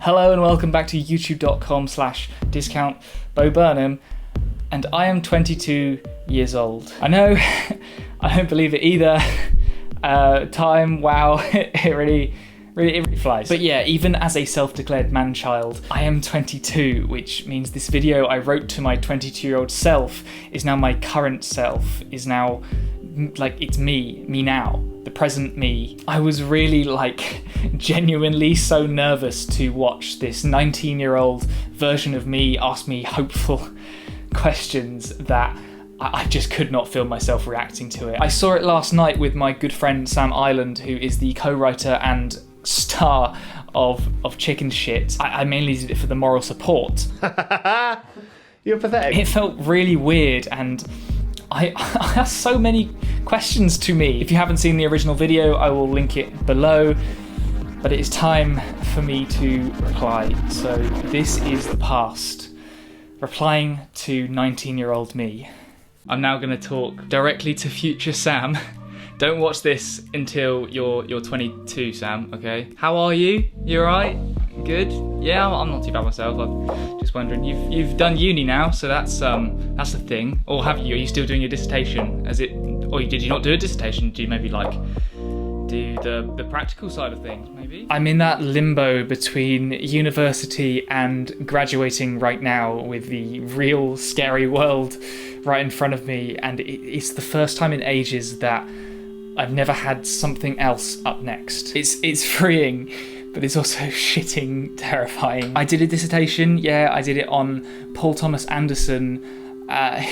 Hello and welcome back to youtube.com/discount Bo Burnham, and I am 22 years old. I know, I don't believe it either. Time, wow, it really flies. But yeah, even as a self-declared man-child, I am 22, which means this video I wrote to my 22-year-old self is now my current self, is now, like, it's me now, the present me. I was really, genuinely so nervous to watch this 19-year-old version of me ask me hopeful questions that I just could not feel myself reacting to it. I saw it last night with my good friend Sam Ireland, who is the co-writer and star of Chicken Shit. I mainly did it for the moral support. You're pathetic. It felt really weird, and I have so many questions to me. If you haven't seen the original video, I will link it below, but it is time for me to reply. So this is the past, replying to 19-year-old me. I'm now going to talk directly to future Sam. Don't watch this until you're 22, Sam, okay? How are you? You alright? Good? Yeah, I'm not too bad myself. I'm just wondering, you've done uni now, so that's a thing. Or have you? Are you still doing your dissertation? Or did you not do a dissertation? Do you maybe do the practical side of things, maybe? I'm in that limbo between university and graduating right now, with the real scary world right in front of me, and it's the first time in ages that I've never had something else up next. It's freeing, but it's also shitting terrifying. I did a dissertation, yeah, I did it on Paul Thomas Anderson,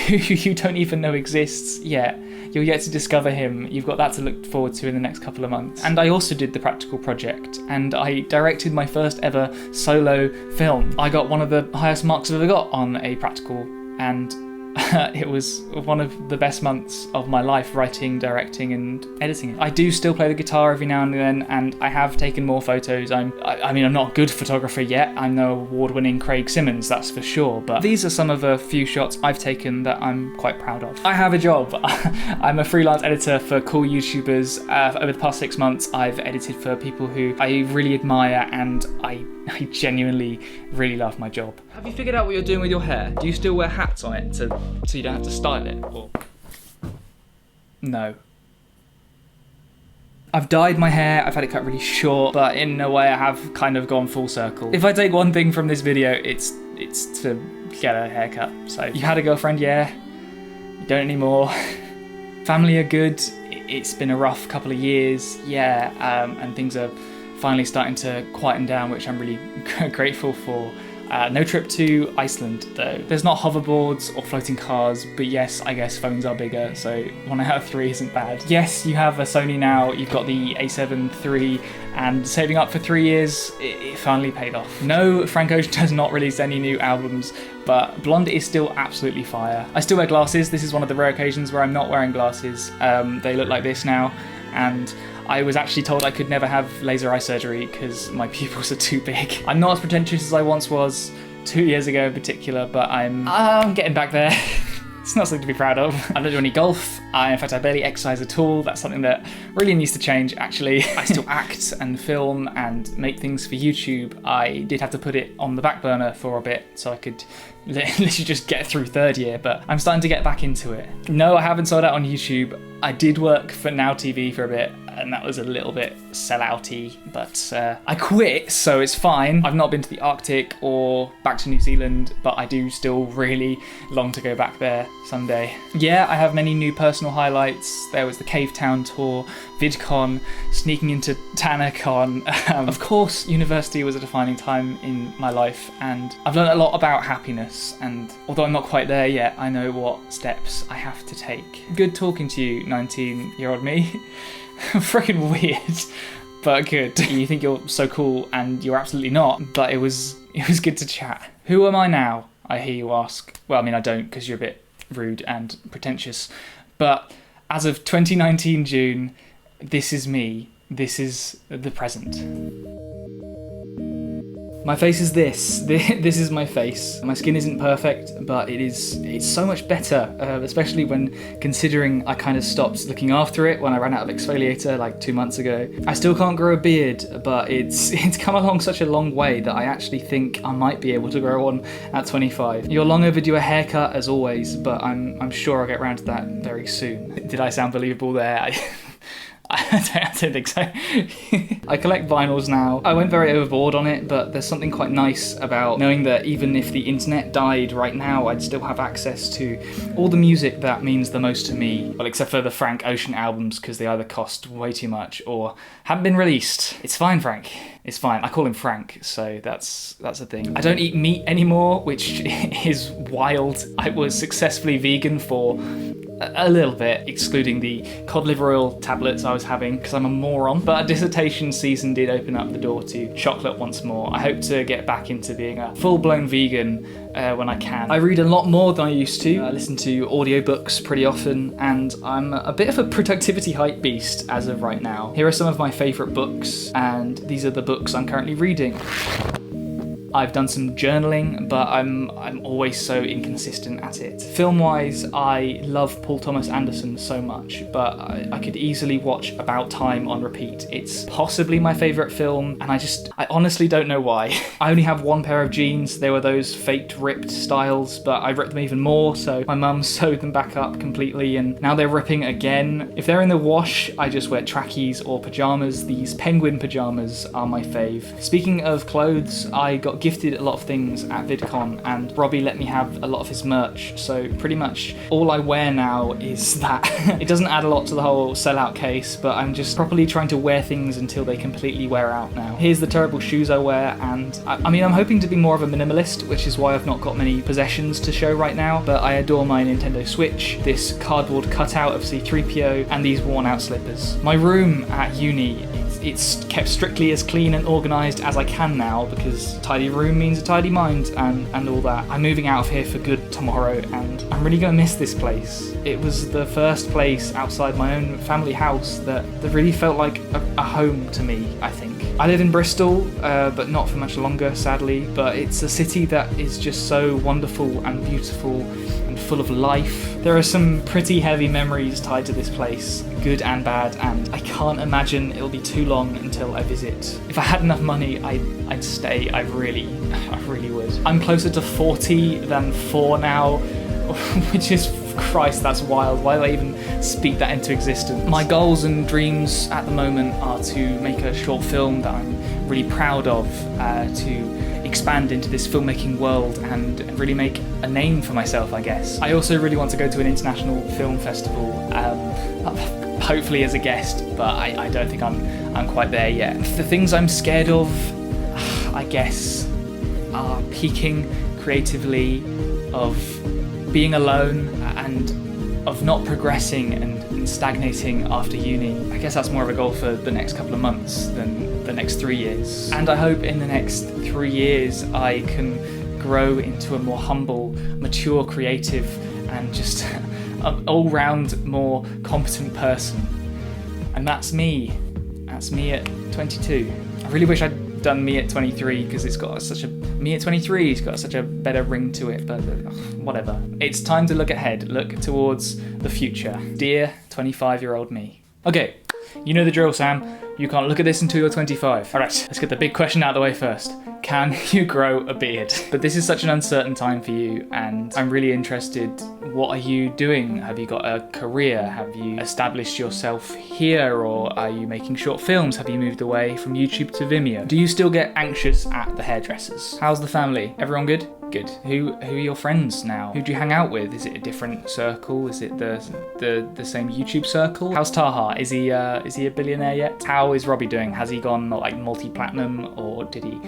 who you don't even know exists yet. You're yet to discover him. You've got that to look forward to in the next couple of months. And I also did the practical project, and I directed my first ever solo film. I got one of the highest marks I've ever got on a practical, and it was one of the best months of my life, writing, directing and editing it. I do still play the guitar every now and then, and I have taken more photos. I'm not a good photographer yet. I'm no award-winning Craig Simmons, that's for sure, but these are some of a few shots I've taken that I'm quite proud of. I have a job. I'm a freelance editor for cool YouTubers. Over the past 6 months, I've edited for people who I really admire, and I genuinely really love my job. Have you figured out what you're doing with your hair? Do you still wear hats on it so you don't have to style it? Or no. I've dyed my hair, I've had it cut really short, but in a way I have kind of gone full circle. If I take one thing from this video, it's to get a haircut. So, you had a girlfriend, yeah. You don't anymore. Family are good. It's been a rough couple of years, yeah, and things are finally starting to quieten down, which I'm really grateful for. No trip to Iceland though. There's not hoverboards or floating cars, but yes, I guess phones are bigger, so 1 out of 3 isn't bad. Yes, you have a Sony now, you've got the A7 III, and saving up for 3 years, it finally paid off. No, Frank Ocean has not released any new albums, but Blonde is still absolutely fire. I still wear glasses. This is one of the rare occasions where I'm not wearing glasses. They look like this now, and I was actually told I could never have laser eye surgery because my pupils are too big. I'm not as pretentious as I once was 2 years ago in particular, but I'm getting back there. It's not something to be proud of. I don't do any golf. In fact, I barely exercise at all. That's something that really needs to change, actually. I still act and film and make things for YouTube. I did have to put it on the back burner for a bit so I could literally just get through 3rd year, but I'm starting to get back into it. No, I haven't sold out on YouTube. I did work for Now TV for a bit, and that was a little bit sellouty, but I quit, so it's fine. I've not been to the Arctic or back to New Zealand, but I do still really long to go back there someday. Yeah, I have many new personal highlights. There was the Cave Town tour, VidCon, sneaking into TanaCon. Of course, university was a defining time in my life, and I've learned a lot about happiness, and although I'm not quite there yet, I know what steps I have to take. Good talking to you, 19-year-old me. Freaking weird, but good. You think you're so cool, and you're absolutely not, but it was good to chat. Who am I now, I hear you ask? Well, I mean, I don't, because you're a bit rude and pretentious, but as of 2019 June, this is me. This is the present. My face is this. This is my face. My skin isn't perfect, but it's so much better, especially when considering I kind of stopped looking after it when I ran out of exfoliator like 2 months ago. I still can't grow a beard, but it's come along such a long way that I actually think I might be able to grow one at 25. You're long overdue a haircut as always, but I'm sure I'll get around to that very soon. Did I sound believable there? I don't think so. I collect vinyls now. I went very overboard on it, but there's something quite nice about knowing that even if the internet died right now, I'd still have access to all the music that means the most to me. Well, except for the Frank Ocean albums, because they either cost way too much or haven't been released. It's fine, Frank. It's fine. I call him Frank, so that's a thing. I don't eat meat anymore, which is wild. I was successfully vegan for a little bit, excluding the cod liver oil tablets I was having because I'm a moron. But a dissertation season did open up the door to chocolate once more. I hope to get back into being a full-blown vegan when I can. I read a lot more than I used to. I listen to audiobooks pretty often, and I'm a bit of a productivity hype beast as of right now. Here are some of my favourite books, and these are the books I'm currently reading. I've done some journaling, but I'm always so inconsistent at it. Film-wise, I love Paul Thomas Anderson so much, but I could easily watch About Time on repeat. It's possibly my favourite film, and I honestly don't know why. I only have one pair of jeans. They were those faked ripped styles, but I ripped them even more, so my mum sewed them back up completely, and now they're ripping again. If they're in the wash, I just wear trackies or pyjamas. These penguin pyjamas are my fave. Speaking of clothes, I got gifted a lot of things at VidCon, and Robbie let me have a lot of his merch, so pretty much all I wear now is that. It doesn't add a lot to the whole sellout case, but I'm just properly trying to wear things until they completely wear out now. Here's the terrible shoes I wear, and I mean, I'm hoping to be more of a minimalist, which is why I've not got many possessions to show right now, but I adore my Nintendo Switch, this cardboard cutout of C-3PO, and these worn out slippers. My room at uni, it's kept strictly as clean and organised as I can now, because tidy room means a tidy mind and all that. I'm moving out of here for good tomorrow, and I'm really going to miss this place. It was the first place outside my own family house that really felt like a home to me, I think. I live in Bristol, but not for much longer, sadly, but it's a city that is just so wonderful and beautiful and full of life. There are some pretty heavy memories tied to this place, good and bad, and I can't imagine it'll be too long until I visit. If I had enough money, I'd stay. I really would. I'm closer to 40 than 4 now, which is, Christ, that's wild. Why did I even speak that into existence? My goals and dreams at the moment are to make a short film that I'm really proud of, to expand into this filmmaking world and really make a name for myself, I guess. I also really want to go to an international film festival, hopefully as a guest, but I don't think I'm quite there yet. The things I'm scared of, I guess, are peaking creatively, of being alone, and of not progressing and stagnating after uni. I guess that's more of a goal for the next couple of months than the next 3 years. And I hope in the next 3 years I can grow into a more humble, mature, creative, and just an all-round more competent person. And that's me. That's me at 22. I really wish I'd done me at 23, because it's got such a better ring to it, but whatever. It's time to look ahead, look towards the future. Dear 25-year-old me. Okay, you know the drill, Sam. You can't look at this until you're 25. Alright, let's get the big question out of the way first. Can you grow a beard? But this is such an uncertain time for you, and I'm really interested. What are you doing? Have you got a career? Have you established yourself here, or are you making short films? Have you moved away from YouTube to Vimeo? Do you still get anxious at the hairdressers? How's the family? Everyone good? Good. Who are your friends now? Who do you hang out with? Is it a different circle? Is it the same YouTube circle? How's Taha? Is he a billionaire yet? How is Robbie doing? Has he gone like multi-platinum, or did he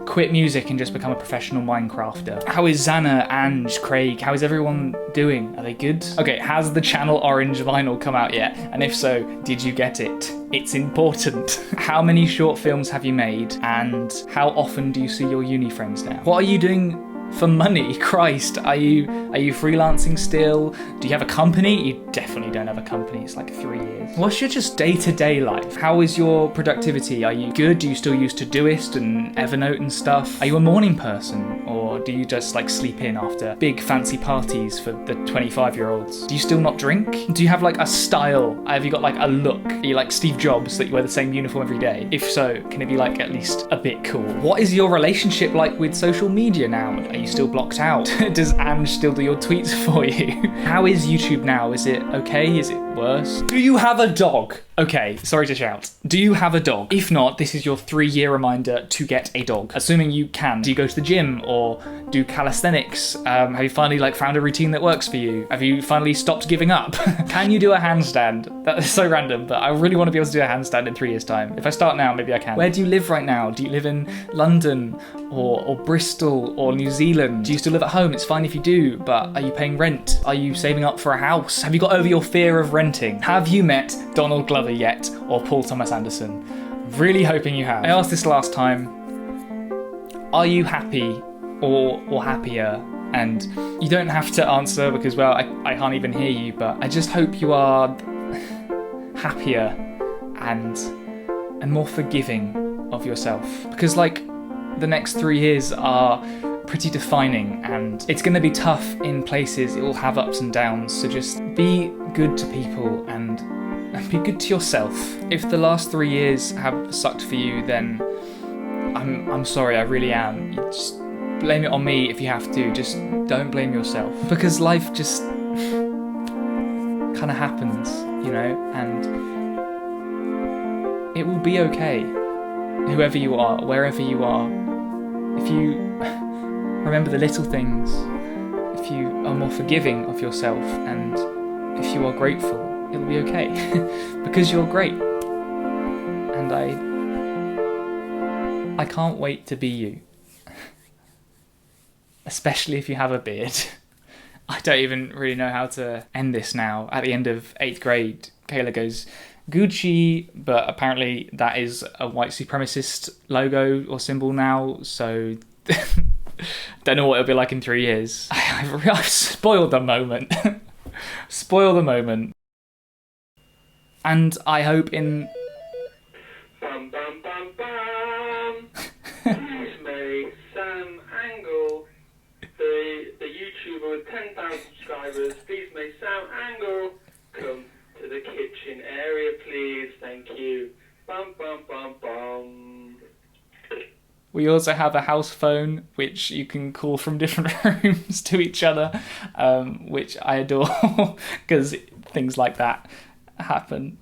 quit music and just become a professional Minecrafter? How is Xana, Ange, Craig? How is everyone doing? Are they good? Okay, has the Channel Orange vinyl come out yet? And if so, did you get it? It's important. How many short films have you made? And how often do you see your uni friends now? What are you doing For money, Christ, are you freelancing still? Do you have a company? You definitely don't have a company, it's like 3 years. What's your just day-to-day life? How is your productivity? Are you good? Do you still use Todoist and Evernote and stuff? Are you a morning person? Or do you just like sleep in after big fancy parties for the 25-year-olds? Do you still not drink? Do you have like a style? Have you got like a look? Are you like Steve Jobs that you wear the same uniform every day? If so, can it be like at least a bit cool? What is your relationship like with social media now? Are you still blocked out? Does Ange still do your tweets for you? How is YouTube now? Is it okay? Is it worse? Do you have a dog? Okay, sorry to shout. Do you have a dog? If not, this is your 3-year reminder to get a dog. Assuming you can. Do you go to the gym or do calisthenics? Have you finally like found a routine that works for you? Have you finally stopped giving up? Can you do a handstand? That is so random, but I really want to be able to do a handstand in 3 years' time. If I start now, maybe I can. Where do you live right now? Do you live in London or Bristol or New Zealand? Do you still live at home? It's fine if you do, but are you paying rent? Are you saving up for a house? Have you got over your fear of renting? Have you met Donald Glover yet, or Paul Thomas Anderson? Really hoping you have. I asked this last time. Are you happy or happier? And you don't have to answer because, well, I can't even hear you, but I just hope you are happier and more forgiving of yourself. Because like the next 3 years are pretty defining and it's going to be tough in places. It will have ups and downs, so just be good to people and be good to yourself. If the last 3 years have sucked for you, then I'm sorry, I really am. You just blame it on me if you have to, just don't blame yourself. Because life just kind of happens, you know, and it will be okay. Whoever you are, wherever you are, if you remember the little things, if you are more forgiving of yourself, and if you are grateful, it'll be okay. Because you're great. And I can't wait to be you. Especially if you have a beard. I don't even really know how to end this now. At the end of 8th grade, Kayla goes, Gucci, but apparently that is a white supremacist logo or symbol now, so don't know what it'll be like in 3 years. I've spoiled the moment. Spoil the moment. And I hope in... Bum bum bum bum. Please may Sam Angl, the YouTuber with 10,000 subscribers, please may Sam Angl come to the kitchen area, please. Thank you. Bum bum bum bum. We also have a house phone, which you can call from different rooms to each other, which I adore, because things like that happen.